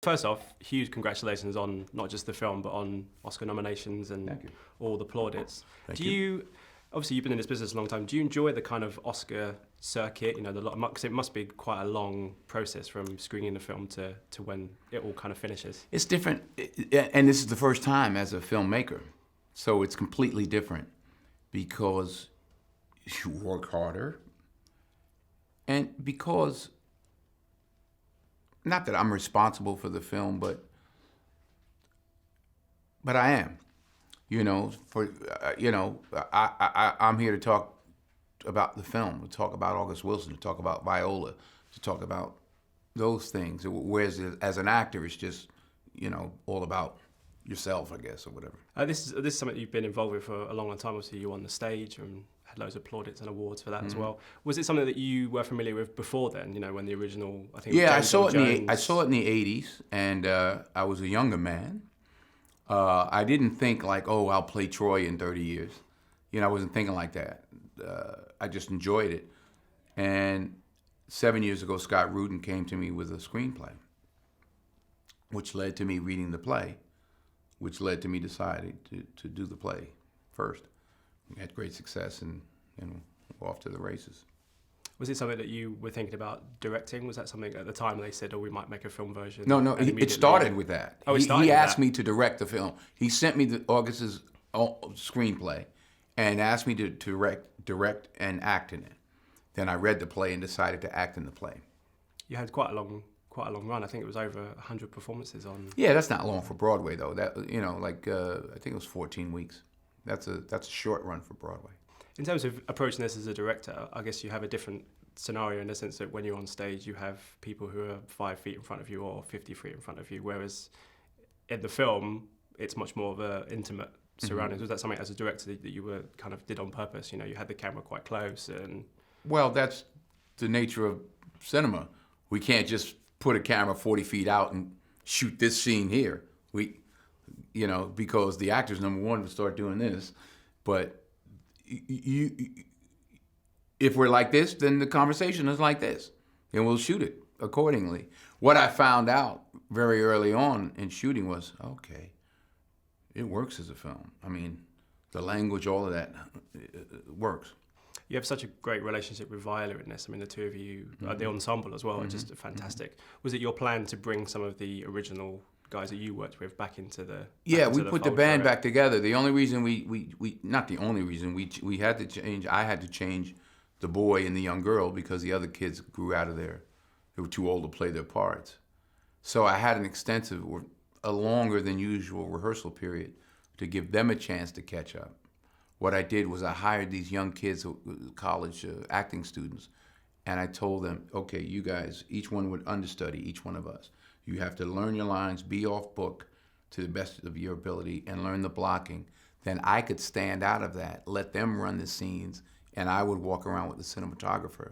First off, huge congratulations on not just the film, but on Oscar nominations and all the plaudits. Thank you. Obviously, you've been in this business a long time. Do you enjoy the kind of Oscar circuit? You know, because it must be quite a long process from screening the film to when it all kind of finishes. It's different, and this is the first time as a filmmaker, so it's completely different because you work harder, and because, not that I'm responsible for the film, but I am. You know, I'm here to talk about the film, to talk about August Wilson, to talk about Viola, to talk about those things. Whereas as an actor, it's just, you know, all about yourself, I guess, or whatever. This is something you've been involved with for a long time. Obviously, you were on the stage and had loads of plaudits and awards for that as well. Was it something that you were familiar with before then? You know, when the original, I think. Yeah, I saw it in the '80s, and I was a younger man. I didn't think like, oh, I'll play Troy in 30 years. You know, I wasn't thinking like that. I just enjoyed it. And 7 years ago, Scott Rudin came to me with a screenplay, which led to me reading the play, which led to me deciding to do the play first. We had great success and, you know, off to the races. Was it something that you were thinking about directing? Was that something at the time they said, oh, we might make a film version? No, it started with that. Oh, it started with he asked that. me to direct the film. He sent me August's screenplay and asked me to direct and act in it. Then I read the play and decided to act in the play. You had quite a long run. I think it was over 100 performances on. Yeah, that's not long for Broadway though. That, you know, like I think it was 14 weeks. That's a short run for Broadway. In terms of approaching this as a director, I guess you have a different scenario in the sense that when you're on stage, you have people who are 5 feet in front of you or 50 feet in front of you, whereas in the film, it's much more of an intimate surroundings. Was that something as a director that you were kind of did on purpose? You know, you had the camera quite close and. Well, that's the nature of cinema. We can't just put a camera 40 feet out and shoot this scene here. You know, because the actors, number one, would start doing this, but if we're like this, then the conversation is like this, and we'll shoot it accordingly. What I found out very early on in shooting was, okay, it works as a film. I mean, the language, all of that works. You have such a great relationship with Viola in this. I mean, the two of you, the ensemble as well, are just fantastic. Was it your plan to bring some of the original guys that you worked with back into the? Yeah, we put the band back together. The only reason we not the only reason we had to change. I had to change the boy and the young girl because the other kids grew out of there. They were too old to play their parts. So I had an extensive, a longer than usual rehearsal period to give them a chance to catch up. What I did was I hired these young kids, college acting students, and I told them, okay, you guys, each one would understudy, each one of us. You have to learn your lines, be off book to the best of your ability, and learn the blocking. Then I could stand out of that, let them run the scenes, and I would walk around with the cinematographer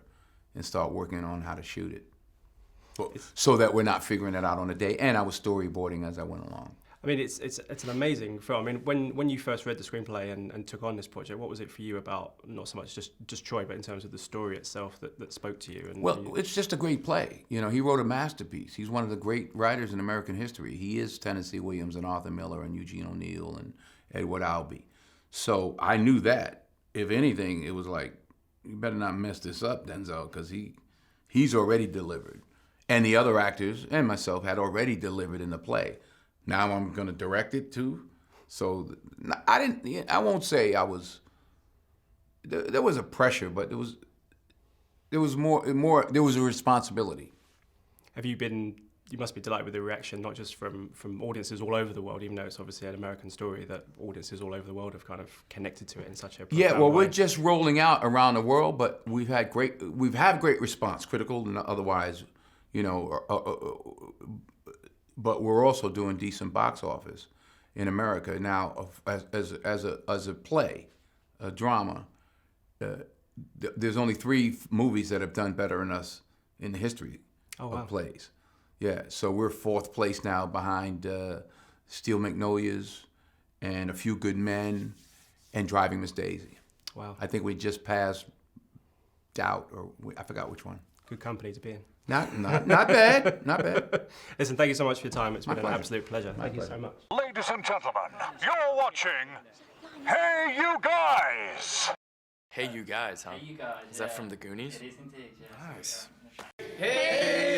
and start working on how to shoot it. So that we're not figuring it out on a day. And I was storyboarding as I went along. I mean, it's an amazing film. I mean, when you first read the screenplay and took on this project, what was it for you about, not so much just Troy, but in terms of the story itself that spoke to you? Well, it's just a great play. You know, he wrote a masterpiece. He's one of the great writers in American history. He is Tennessee Williams and Arthur Miller and Eugene O'Neill and Edward Albee. So I knew that. If anything, it was like, you better not mess this up, Denzel, because he's already delivered. And the other actors and myself had already delivered in the play. Now I'm going to direct it too. So I won't say I was, there was a pressure, but there was there was a responsibility. You must be delighted with the reaction, not just from audiences all over the world, even though it's obviously an American story, that audiences all over the world have kind of connected to it in such a profound way. We're just rolling out around the world, but we've had great response, critical and otherwise, but we're also doing decent box office in America now as a play, a drama. There's only 3 movies that have done better than us in the history of plays. Yeah, so we're 4th place now behind Steel Magnolias and A Few Good Men and Driving Miss Daisy. Wow. I think we just passed Doubt, or I forgot which one. Good company to be in. Not bad. Not bad. Listen, thank you so much for your time. It's been pleasure. an absolute pleasure. Thank you so much. Ladies and gentlemen, you're watching Hey You Guys! Hey You Guys, huh? Hey, you guys. Is that from the Goonies? It is indeed, yeah. Nice. Hey.